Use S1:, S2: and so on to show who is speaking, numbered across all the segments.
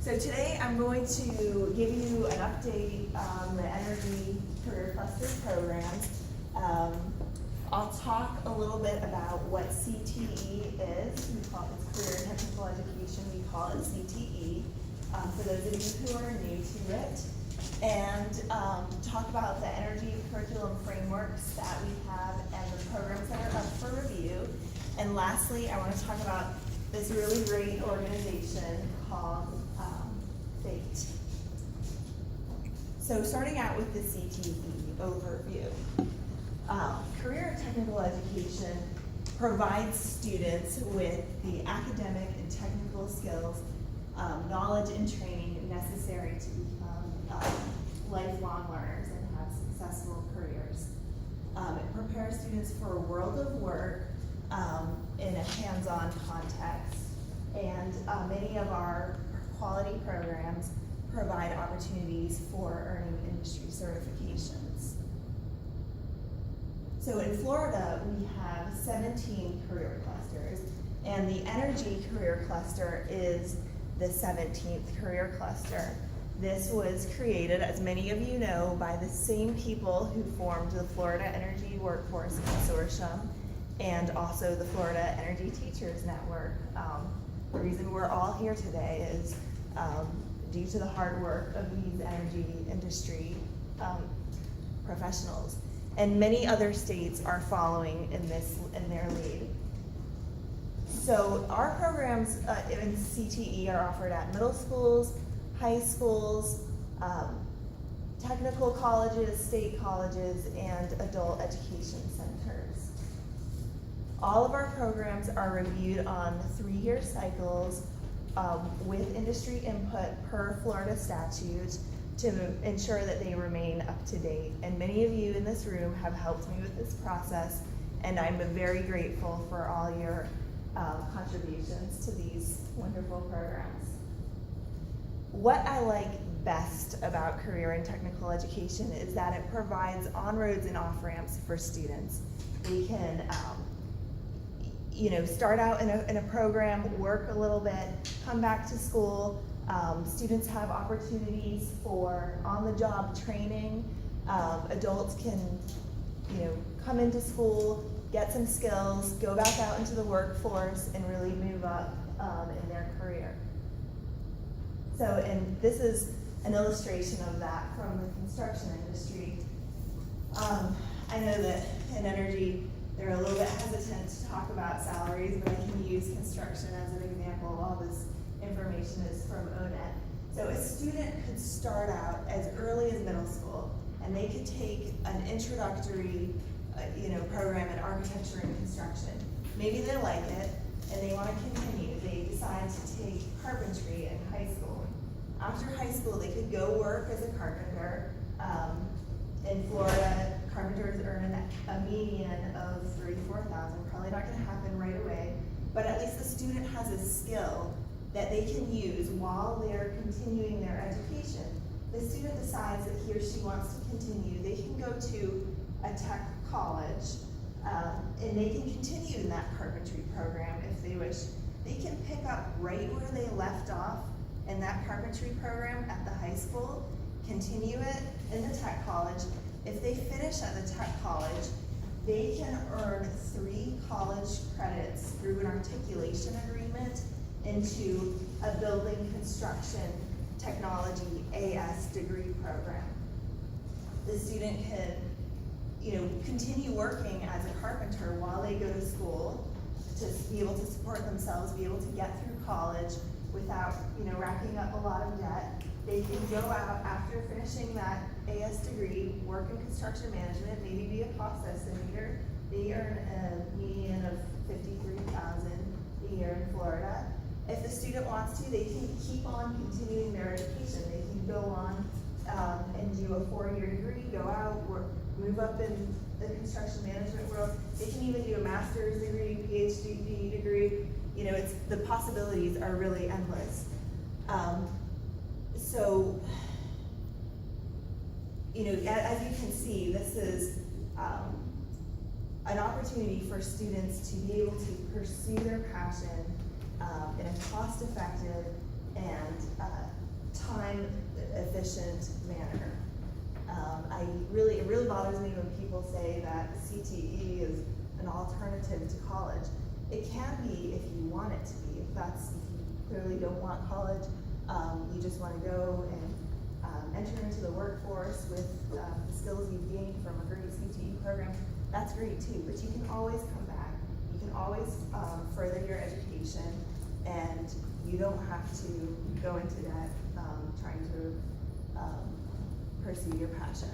S1: So today I'm going to give you an update on the Energy Career Cluster programs. I'll talk a little bit about what CTE is. We call it Career and Technical Education. We call it CTE. For those of you who are new to it, and talk about the energy curriculum frameworks that we have and the programs that are up for review. And lastly, I want to talk about this really great organization called FATE. So starting out with the CTE overview. Career and Technical Education provides students with the academic and technical skills, knowledge and training necessary to become lifelong learners and have successful careers. It prepares students for a world of work in a hands-on context, and many of our quality programs provide opportunities for earning industry certifications. So in Florida, we have 17 career clusters, and the Energy Career Cluster is the 17th career cluster. This was created, as many of you know, by the same people who formed the Florida Energy Workforce Consortium and also the Florida Energy Teachers Network. The reason we're all here today is due to the hard work of these energy industry professionals. And many other states are following in their lead. So our programs in CTE are offered at middle schools, high schools, technical colleges, state colleges, and adult education centers. All of our programs are reviewed on 3-year cycles with industry input per Florida statute to ensure that they remain up to date. And many of you in this room have helped me with this process, and I'm very grateful for all your contributions to these wonderful programs. What I like best about career and technical education is that it provides on-roads and off-ramps for students. They can start out in a program, work a little bit, come back to school. Students have opportunities for on-the-job training. Adults can, come into school, get some skills, go back out into the workforce, and really move up in their career. So, and this is an illustration of that from the construction industry. I know that in energy, they're a little bit hesitant to talk about salaries, but I can use construction as an example. All this information is from ONET. So a student could start out as early as middle school, and they could take an introductory program in architecture and construction. Maybe they like it, and they want to continue. They decide to take carpentry in high school. After high school, they could go work as a carpenter. In Florida, carpenters earn a median of $34,000. Probably not going to happen right away, but at least the student has a skill that they can use while they're continuing their education. The student decides that he or she wants to continue. They can go to a tech college, and they can continue in that carpentry program if they wish. They can pick up right where they left off in that carpentry program at the high school, continue it in the tech college. If they finish at the tech college, they can earn 3 college credits through an articulation agreement into a building construction technology AS degree program. The student can continue working as a carpenter while they go to school to be able to support themselves, be able to get through college without racking up a lot of debt. They can go out after finishing that AS degree, work in construction management, maybe be a cost estimator. They earn a median of $53,000 a year in Florida. If the student wants to, they can keep on continuing their education. They can go on and do a 4-year degree, go out, work, move up in the construction management world. They can even do a master's degree, PhD degree. The possibilities are really endless. So, as you can see, this is an opportunity for students to be able to pursue their passion in a cost-effective and efficient manner. It really bothers me when people say that CTE is an alternative to college. It can be if you want it to be. If you clearly don't want college, you just want to go and enter into the workforce with the skills you've gained from a great CTE program, that's great too. But you can always come back. You can always further your education, and you don't have to go into debt trying to pursue your passion.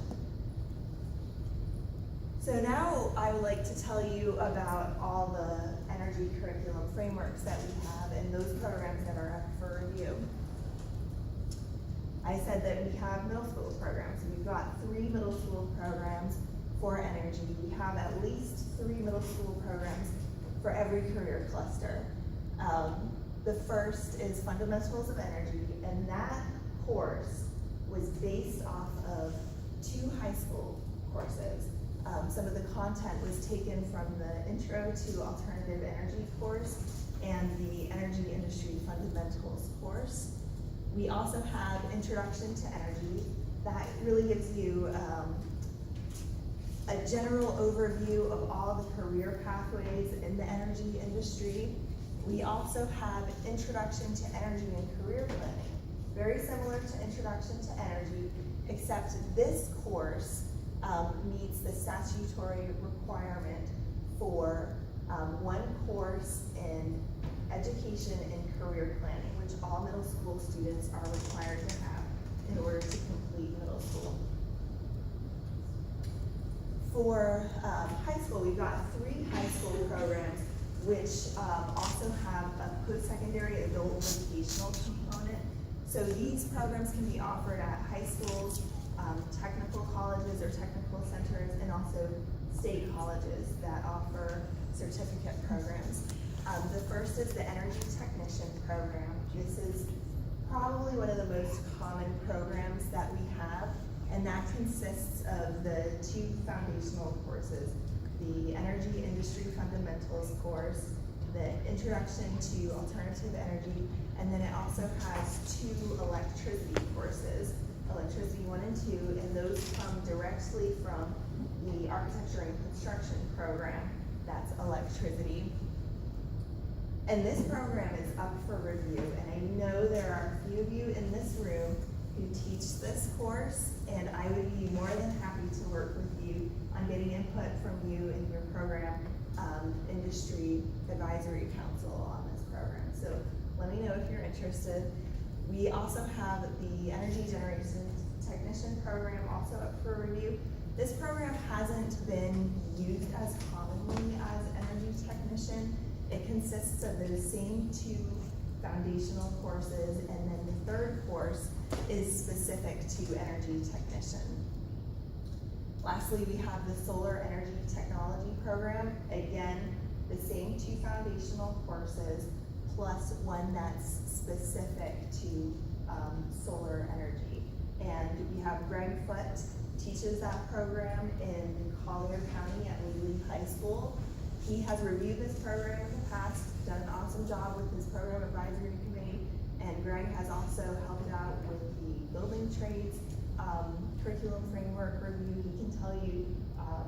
S1: So now I would like to tell you about all the energy curriculum frameworks that we have and those programs that are up for review. I said that we have middle school programs. We've got 3 middle school programs for energy. We have at least 3 middle school programs for every career cluster. The first is Fundamentals of Energy, and that course was based off of 2 high school courses. Some of the content was taken from the Intro to Alternative Energy course and the Energy Industry Fundamentals course. We also have Introduction to Energy. That really gives you a general overview of all the career pathways in the energy industry. We also have Introduction to Energy and Career Planning. Very similar to Introduction to Energy, except this course meets the statutory requirement for 1 course in education and career planning, which all middle school students are required to have in order to complete middle school. For high school, we've got 3 high school programs which also have a post-secondary adult vocational component. So these programs can be offered at high schools, technical colleges or technical centers, and also state colleges that offer certificate programs. The first is the Energy Technician program. This is probably one of the most common programs that we have, and that consists of the 2 foundational courses, the Energy Industry Fundamentals course, the Introduction to Alternative Energy, and then it also has 2 electricity courses, Electricity 1 and 2, and those come directly from the Architecture and Construction program, that's electricity. And this program is up for review, and I know there are a few of you in this room who teach this course, and I would be more than happy to work with you on getting input from you and your program industry advisory council on this program. So let me know if you're interested. We also have the Energy Generation Technician program also up for review. This program hasn't been used as commonly as Energy Technician. It consists of the same 2 foundational courses, and then the 3rd course is specific to Energy Technician. Lastly, we have the Solar Energy Technology program. Again, the same 2 foundational courses, plus 1 that's specific to solar energy. And we have Greg Foote teaches that program in Collier County at Lee High School. He has reviewed this program in the past, done an awesome job with his program advisory committee, and Greg has also helped out with the building trades curriculum framework review. He can tell you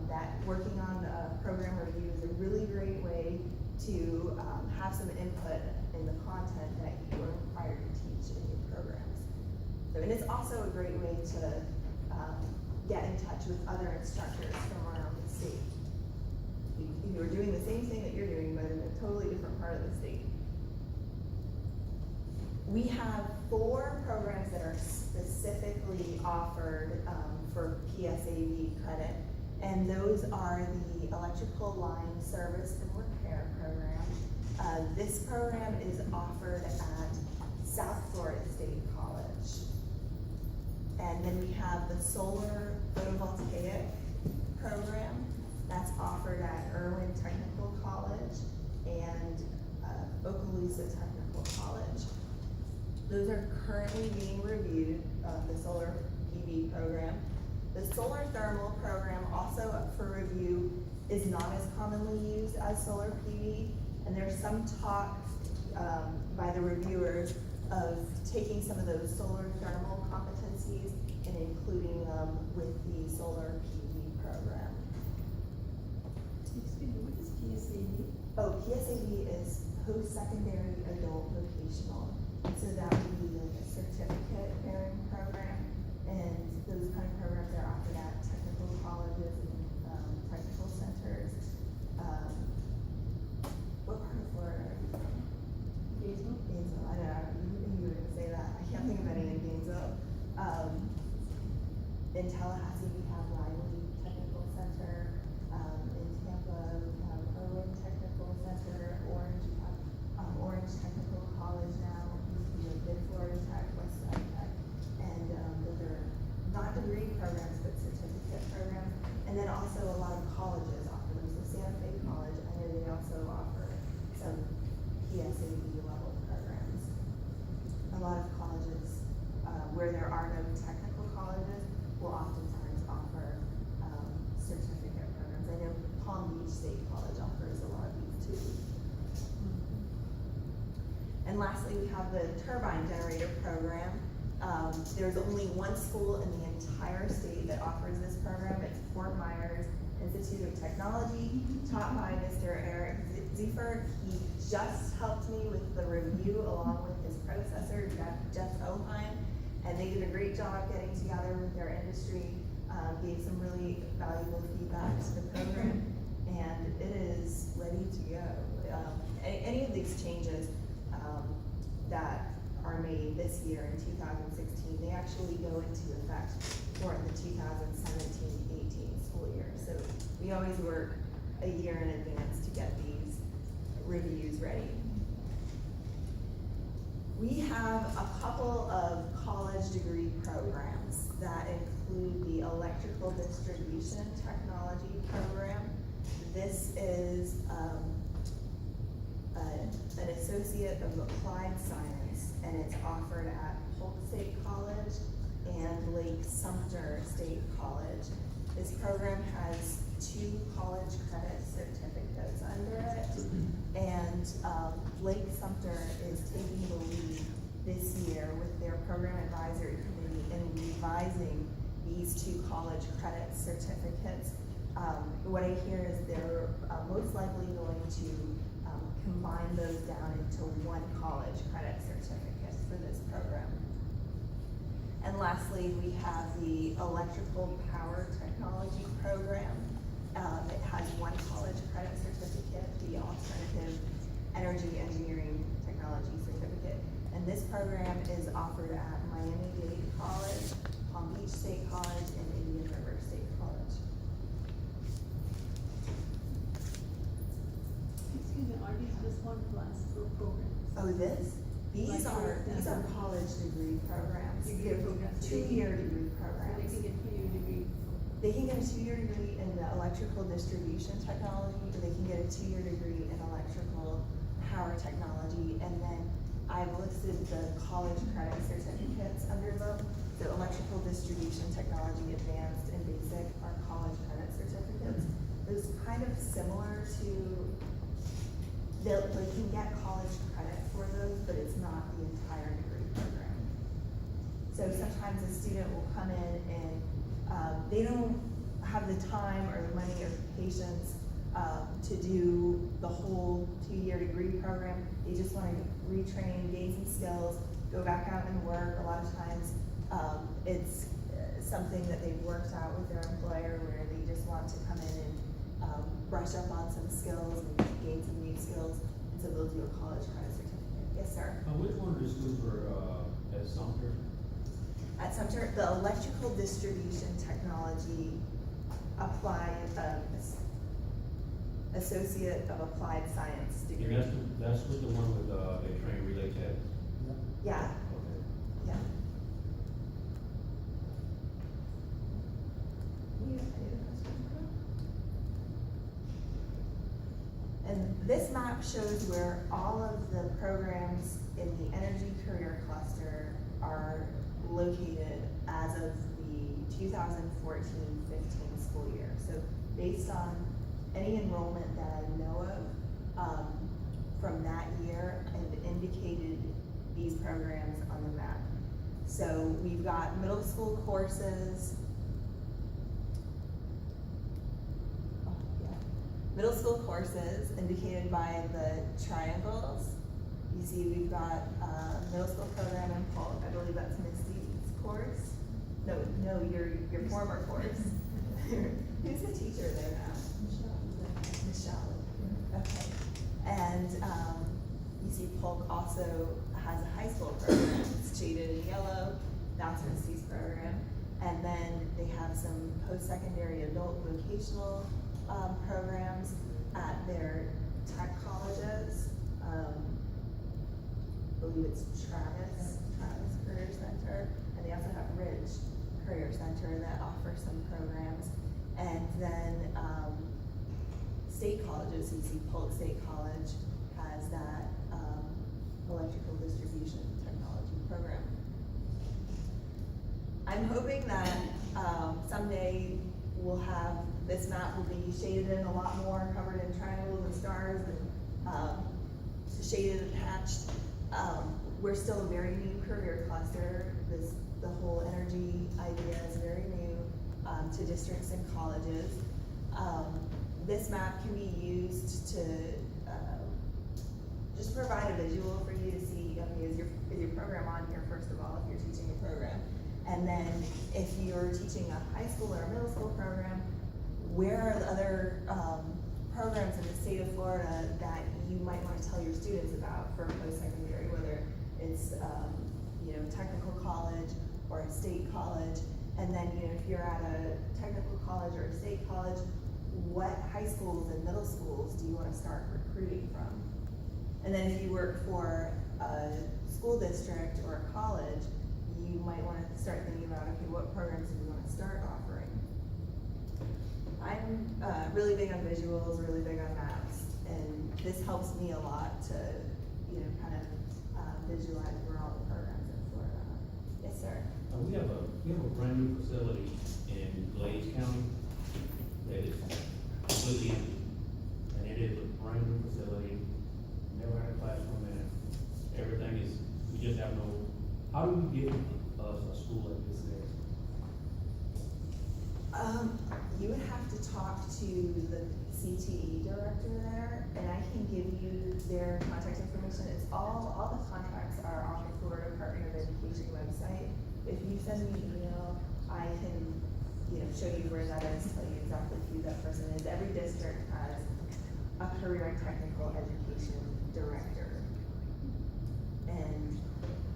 S1: that working on a program review is a really great way to have some input in the content that you are required to teach in your programs. So, and it's also a great way to get in touch with other instructors from around the state. You are doing the same thing that you're doing, but in a totally different part of the state. We have 4 programs that are specifically offered for PSAV credit, and those are the Electrical Line Service and Repair program. This program is offered at South Florida State College. And then we have the Solar Photovoltaic program. That's offered at Irwin Technical College and Okaloosa Technical College. Those are currently being reviewed, the solar PV program. The solar thermal program, also up for review, is not as commonly used as solar PV, and there's some talk by the reviewers of taking some of those solar thermal competencies and including them with the solar PV program.
S2: Excuse me, what is PSAV?
S1: Oh, PSAV is post-secondary adult vocational. So that would be like a certificate bearing program, and those kind of programs are offered at technical colleges and technical centers. What part of Florida are you from?
S2: Gainesville?
S1: Gainesville, I don't know, you were gonna say that, I can't think of any in Gainesville. In Tallahassee, we have Riley Technical Center, in Tampa, we have Irwin Technical Center, Orange, we have, Orange Technical College now, we have Mid Florida Tech, Westside Tech, and, those are not degree programs, but certificate programs. And then also a lot of colleges offer them, so Santa Fe College, I know they also offer some PSAV level programs. A lot of colleges, where there are no technical colleges, will oftentimes offer, certificate programs. I know Palm Beach State College offers a lot of these too. And lastly, we have the turbine generator program. There's only one school in the entire state that offers this program. It's Fort Myers Institute of Technology, taught by Mr. Eric Ziefer. He just helped me with the review along with his predecessor, Jeff Oheim, and they did a great job getting together with their industry, gave some really valuable feedback to the program, and it is ready to go. Any of these changes that are made this year in 2016, they actually go into effect for the 2017-18 school year. So we always work a year in advance to get these reviews ready. We have a couple of college degree programs that include the Electrical Distribution Technology program. This is an Associate of Applied Science, and it's offered at Polk State College and Lake Sumter State College. This program has 2 college credit certificates under it, and Lake Sumter is taking the lead this year with their program advisory committee in revising these 2 college credit certificates. What I hear is they're most likely going to combine those down into 1 college credit certificate for this program. And lastly, we have the Electrical Power Technology program. It has 1 college credit certificate, the Alternative Energy Engineering Technology certificate. And this program is offered at Miami-Dade College, Palm Beach State College, and Indian River State College.
S2: Excuse me, are these just 1 class programs?
S1: Oh, these are college degree programs.
S2: Degree programs.
S1: 2-year degree
S2: So
S1: programs.
S2: they can get 2-year degree.
S1: They can get a 2-year degree in the electrical distribution technology, or they can get a 2-year degree in electrical power technology, and then I've listed the college credit certificates under them. So electrical distribution technology, advanced and basic are college credit certificates. Those kind of similar to, they can get college credit for those, but it's not the entire degree program. So sometimes a student will come in and they don't have the time or the money or the patience to do the whole 2-year degree program. They just want to retrain, gain some skills, go back out and work. A lot of times it's something that they've worked out with their employer where they just want to come in and brush up on some skills and gain some new skills, and so they'll do a college credit certificate. Yes, sir?
S3: Which one of the schools were at Sumter?
S1: At Sumter, the Electrical Distribution Technology Applied, Associate of Applied Science degree.
S3: And that's with the one with they train relay tech?
S1: Yeah,
S3: Okay.
S1: yeah. Any other questions? And this map shows where all of the programs in the Energy Career Cluster are located as of the 2014-15 school year. So based on any enrollment that I know of from that year, I've indicated these programs on the map. So we've got middle school courses. Oh, yeah. Middle school courses indicated by the triangles. You see we've got middle school program in Polk. I believe that's Misty's course. No, your former course. Who's the teacher there now? Michelle. Okay. And you see Polk also has a high school program. It's shaded in yellow. That's Misty's program. And then they have some post-secondary adult vocational programs at their tech colleges. I believe it's Travis Career Center. And they also have Ridge Career Center that offers some programs. And then state colleges, you see Polk State College has that electrical distribution technology program. I'm hoping that someday we'll have, this map will be shaded in a lot more, covered in triangles and stars and shaded and hatched. We're still a very new career cluster. The whole energy idea is very new to districts and colleges. This map can be used to just provide a visual for you to see, okay, is your program on here, first of all, if you're teaching a program. And then if you're teaching a high school or a middle school program, where are the other programs in the state of Florida that you might want to tell your students about for post-secondary, whether it's technical college or a state college. And then if you're at a technical college or a state college, what high schools and middle schools do you want to start recruiting from? And then if you work for a school district or a college, you might want to start thinking about, okay, what programs do we want to start offering? I'm really big on visuals, really big on maps, and this helps me a lot to, kind of visualize where all the programs in Florida are. Yes, sir.
S3: We have a brand new facility in Glades County that is completely empty. And it is a brand new facility, never had a classroom in it. Everything is, we just have no, how do we get us a school like this there?
S1: You would have to talk to the CTE director there, and I can give you their contact information. It's all the contacts are on the Florida Department of Education website. If you send me an email, I can, show you where that is, tell you exactly who that person is. Every district has a career and technical education director. And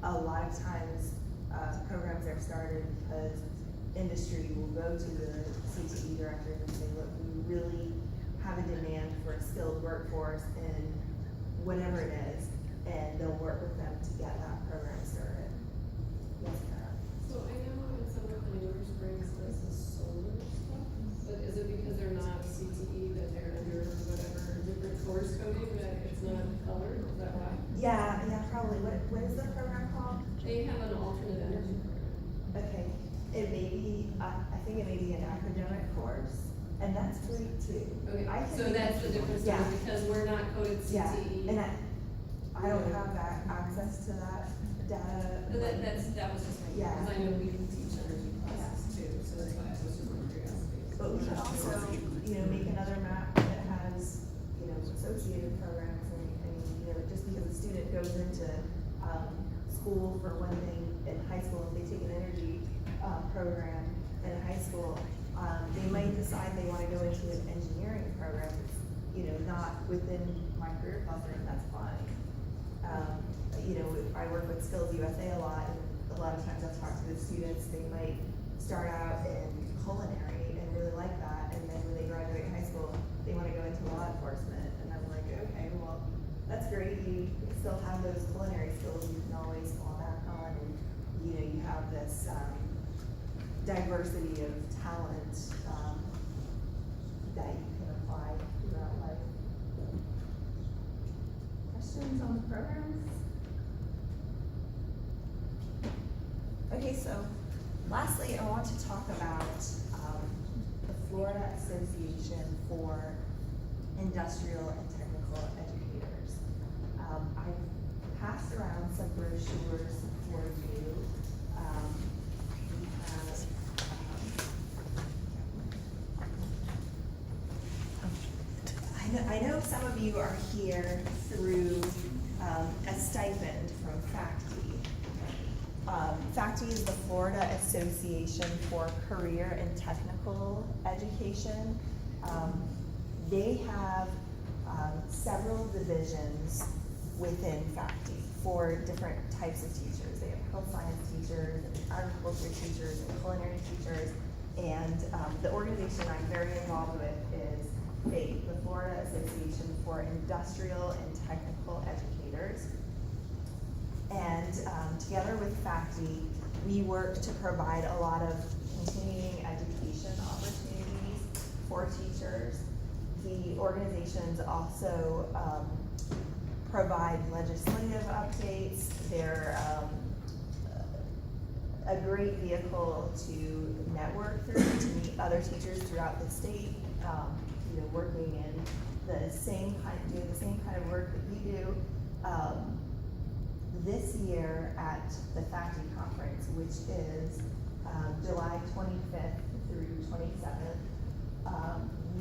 S1: a lot of times, programs are started because industry will go to the CTE director and say, look, we really have a demand for a skilled workforce in whatever it is, and they'll work with them to get that program started. Yes, Kara?
S4: So I know in some of the newer springs, this is solar stuff, but is it because they're not CTE that they're under whatever different course coding that it's not colored, is that why?
S1: Yeah, probably. What is the program called?
S4: They have an alternate energy program.
S1: Okay, it may be, I think it may be an academic course, and that's great too.
S4: Okay,
S1: I can
S4: so
S1: make
S4: that's the
S1: it-
S4: difference,
S1: Yeah.
S4: because we're not coded
S1: Yeah,
S4: CTE.
S1: and I don't have that access to that data.
S4: But that was just my,
S1: Yeah.
S4: because I know we teach energy classes too, so that's why I was just my curiosity.
S1: But we could also, make another map that has, associated programs, and, just because a student goes into, school for one thing in high school, if they take an energy, program in high school, they might decide they wanna go into an engineering program, not within my career cluster, and that's fine. I work with Skills USA a lot, and a lot of times I've talked to the students, they might start out in culinary and really like that, and then when they graduate high school, they wanna go into law enforcement, and I'm like, okay, well, that's great, you still have those culinary skills you can always fall back on, and, you have this, diversity of talent, that you can apply throughout life. Questions on the programs? Okay, so lastly, I want to talk about the Florida Association for Industrial and Technical Educators. I've passed around some brochures for you. We have, I know some of you are here through a stipend from FACTI. FACTI is the Florida Association for Career and Technical Education. They have several divisions within FACTI for different types of teachers. They have health science teachers, and agriculture teachers, and culinary teachers. And the organization I'm very involved with is FATE, the Florida Association for Industrial and Technical Educators. And together with FACTI, we work to provide a lot of continuing education opportunities for teachers. The organizations also provide legislative updates. They're a great vehicle to network through, to meet other teachers throughout the state, working in doing the same kind of work that we do. This year at the FACTI conference, which is July 25th through 27th,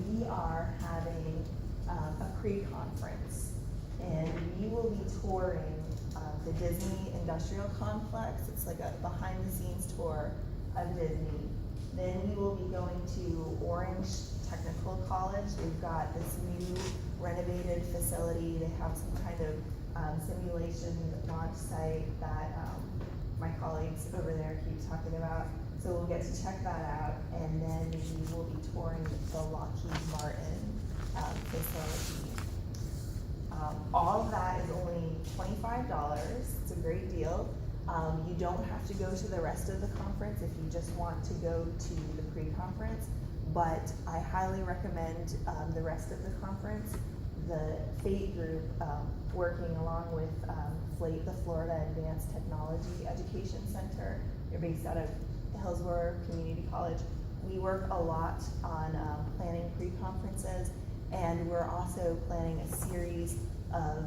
S1: we are having a pre-conference, and we will be touring the Disney Industrial Complex. It's like a behind-the-scenes tour of Disney. Then we will be going to Orange Technical College. They've got this new renovated facility. They have some kind of simulation launch site that my colleagues over there keep talking about. So we'll get to check that out, and then we will be touring the Lockheed Martin facility. All of that is only $25. It's a great deal. You don't have to go to the rest of the conference if you just want to go to the pre-conference, but I highly recommend the rest of the conference. The FATE group, working along with FLATE, the Florida Advanced Technology Education Center. They're based out of Hillsborough Community College. We work a lot on planning pre-conferences, and we're also planning a series of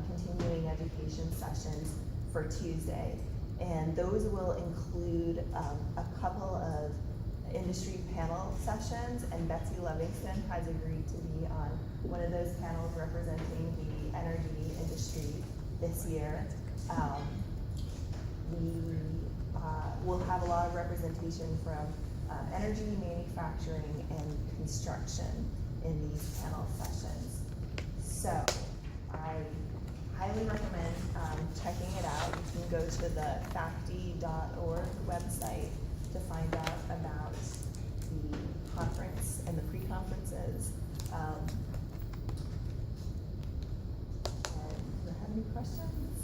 S1: continuing education sessions for Tuesday. And those will include a couple of industry panel sessions, and Betsy Livingston has agreed to be on one of those panels representing the energy industry this year. We will have a lot of representation from energy, manufacturing, and construction in these panel sessions. So I highly recommend checking it out. You can go to the FACTI.org website to find out about the conference and the pre-conferences. And do you have any questions?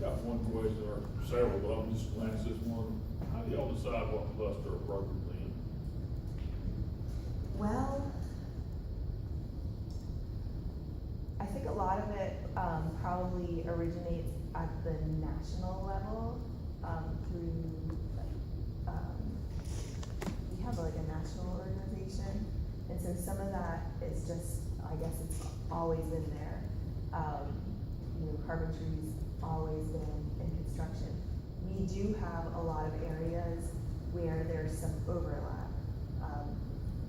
S5: Got one question, or several, but I'm just gonna ask this one. How do y'all decide what cluster appropriately in?
S1: Well, I think a lot of it probably originates at the national level through, we have like a national organization, and so some of that is just, I guess it's always been there. Carpentry's always been in construction. We do have a lot of areas where there's some overlap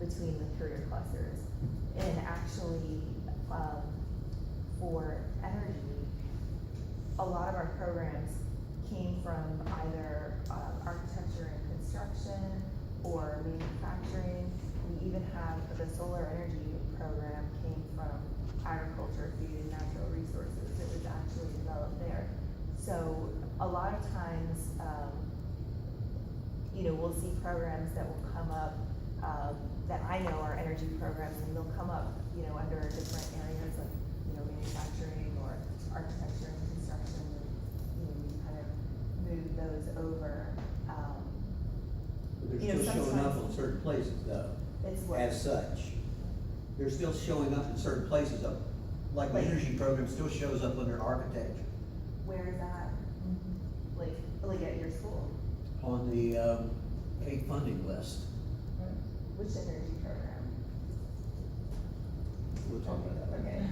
S1: between the career clusters, and actually, for energy, a lot of our programs came from either architecture and construction or manufacturing. We even have the solar energy program came from agriculture, food, and natural resources. It was actually developed there. So a lot of times, we'll see programs that will come up that I know are energy programs, and they'll come up, under different areas of, manufacturing or architecture and construction. And, we kind of move those over.
S6: But they're still showing up in certain places though,
S1: It's what?
S6: as such. They're still showing up in certain places though. Like the energy program still shows up under architecture
S1: Where is that? Like at your school?
S6: on the paid funding list.
S1: Which energy program?
S6: we'll talk about that.
S1: Okay.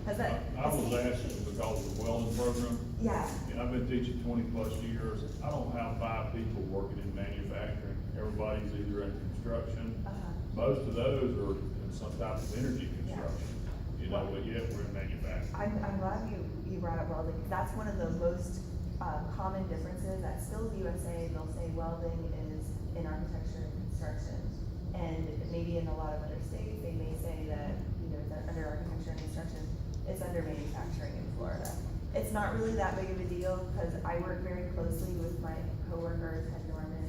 S1: Has that?
S5: I was asking because of the welding program,
S1: Yeah,
S5: and I've been teaching 20+ years. I don't have 5 people working in manufacturing. Everybody's either in construction. Most of those are in some type of energy construction, you know, but yet we're in manufacturing.
S1: I'm glad you brought up welding, because that's one of the most, common differences. At Skills USA, they'll say welding is in architecture and construction. And maybe in a lot of other states, they may say that, you know, that under architecture and construction, it's under manufacturing in Florida. It's not really that big of a deal, because I work very closely with my coworker, Ted Norman,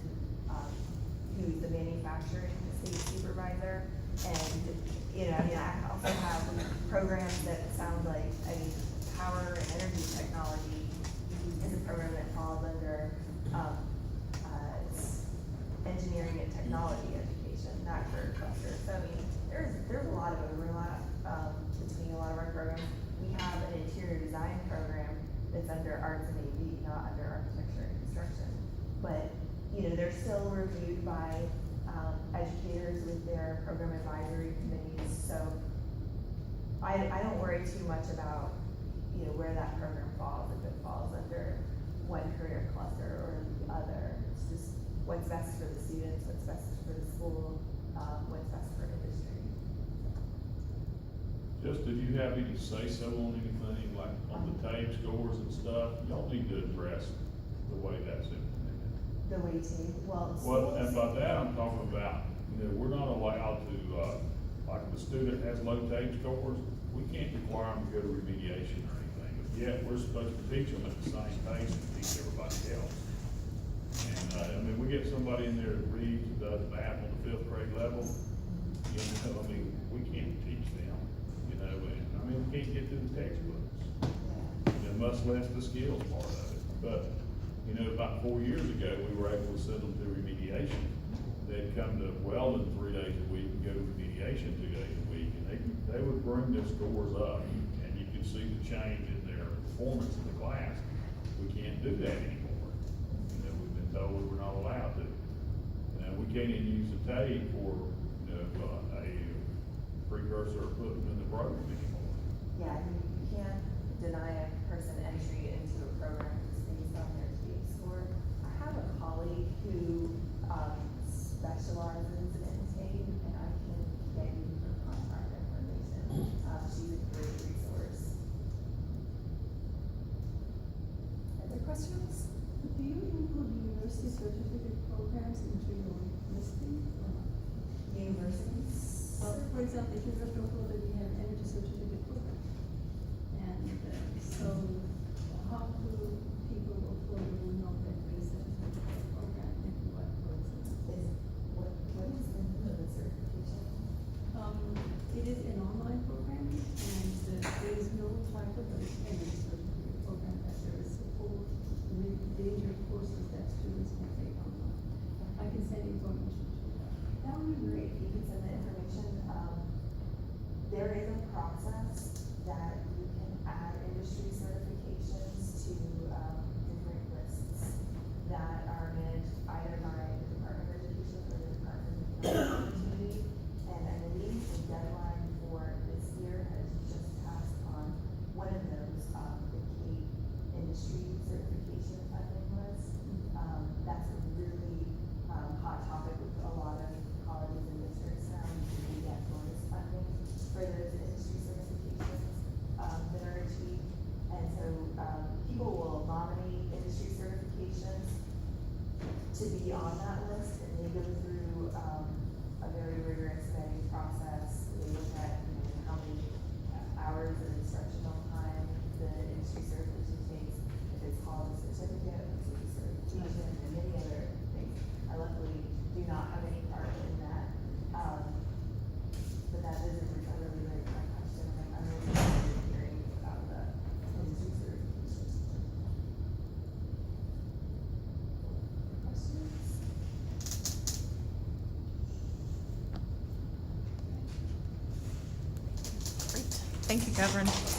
S1: who's the manufacturing state supervisor. And, you know, I mean, I also have programs that sound like, I mean, power and energy technology is a program that falls under, engineering and technology education, that career cluster. So, I mean, there's a lot of overlap, between a lot of our programs. We have an interior design program that's under arts and AV, not under architecture and construction. But, you know, they're still reviewed by, educators with their program advisory committees. So I don't worry too much about, you know, where that program falls, if it falls under one career cluster or the other. It's just what's best for the students, what's best for the school, what's best for industry.
S5: Just if you have any say-so on anything, like on the TABE scores and stuff, y'all need to address the way that's implemented.
S1: The way to, well.
S5: Well, and
S1: schools-
S5: by that, I'm talking about, you know, we're not allowed to, like if a student has low TABE scores, we can't require them to go to remediation or anything. But yet, we're supposed to teach them at the same pace and teach everybody else. And, I mean, we get somebody in there that reads, and does math on the 5th grade level, you know, I mean, we can't teach them, you know, and, I mean, we can't get through the textbooks.
S1: Yeah.
S5: And much less the skills part of it. But, you know, about 4 years ago, we were able to send them to remediation. They'd come to Weldon 3 days a week and go to remediation 2 days a week, and they would bring their scores up, and you could see the change in their performance in the class. We can't do that anymore. You know, we've been told we're not allowed to. And we can't even use the TABE for, you know, a precursor or put them in the program anymore.
S1: Yeah, you can't deny a person entry into a program just based on their TABE score. I have a colleague who, specializes in TABE, and I can get you her contact information. She's a great resource.
S7: Other questions?
S2: Do you include university certificate programs into your listing or not?
S1: Universities.
S2: Well, for example, if you're going to Florida, we have energy certificate program. And so how do people of Florida know that there is a certificate program and what, for example?
S1: What is the name of the certification?
S2: It is an online program and there is no type of energy certificate program that there is support, major courses that students can take online. I can send information to you.
S1: That would be great if you could send the information. There is a process that you can add industry certifications to, different lists that are managed either by the Department of Education or the Department of Economic Opportunity. And I believe the deadline for this year has just passed on one of those, the Cape Industry Certification Funding list. That's a really, hot topic with a lot of colleges and districts now, because we get bonus funding for those industry certifications, that are achieved. And so, people will nominate industry certifications to be on that list, and they go through, a very rigorous vetting process. They look at, you know, how many hours of instructional time the industry certification takes, if it's called a certificate, if it's a certification, and many other things. I luckily do not have any part in that, but that is a really great question. I'm really interested in hearing about the industry certification. Questions?
S8: Great. Thank you, Kathryn.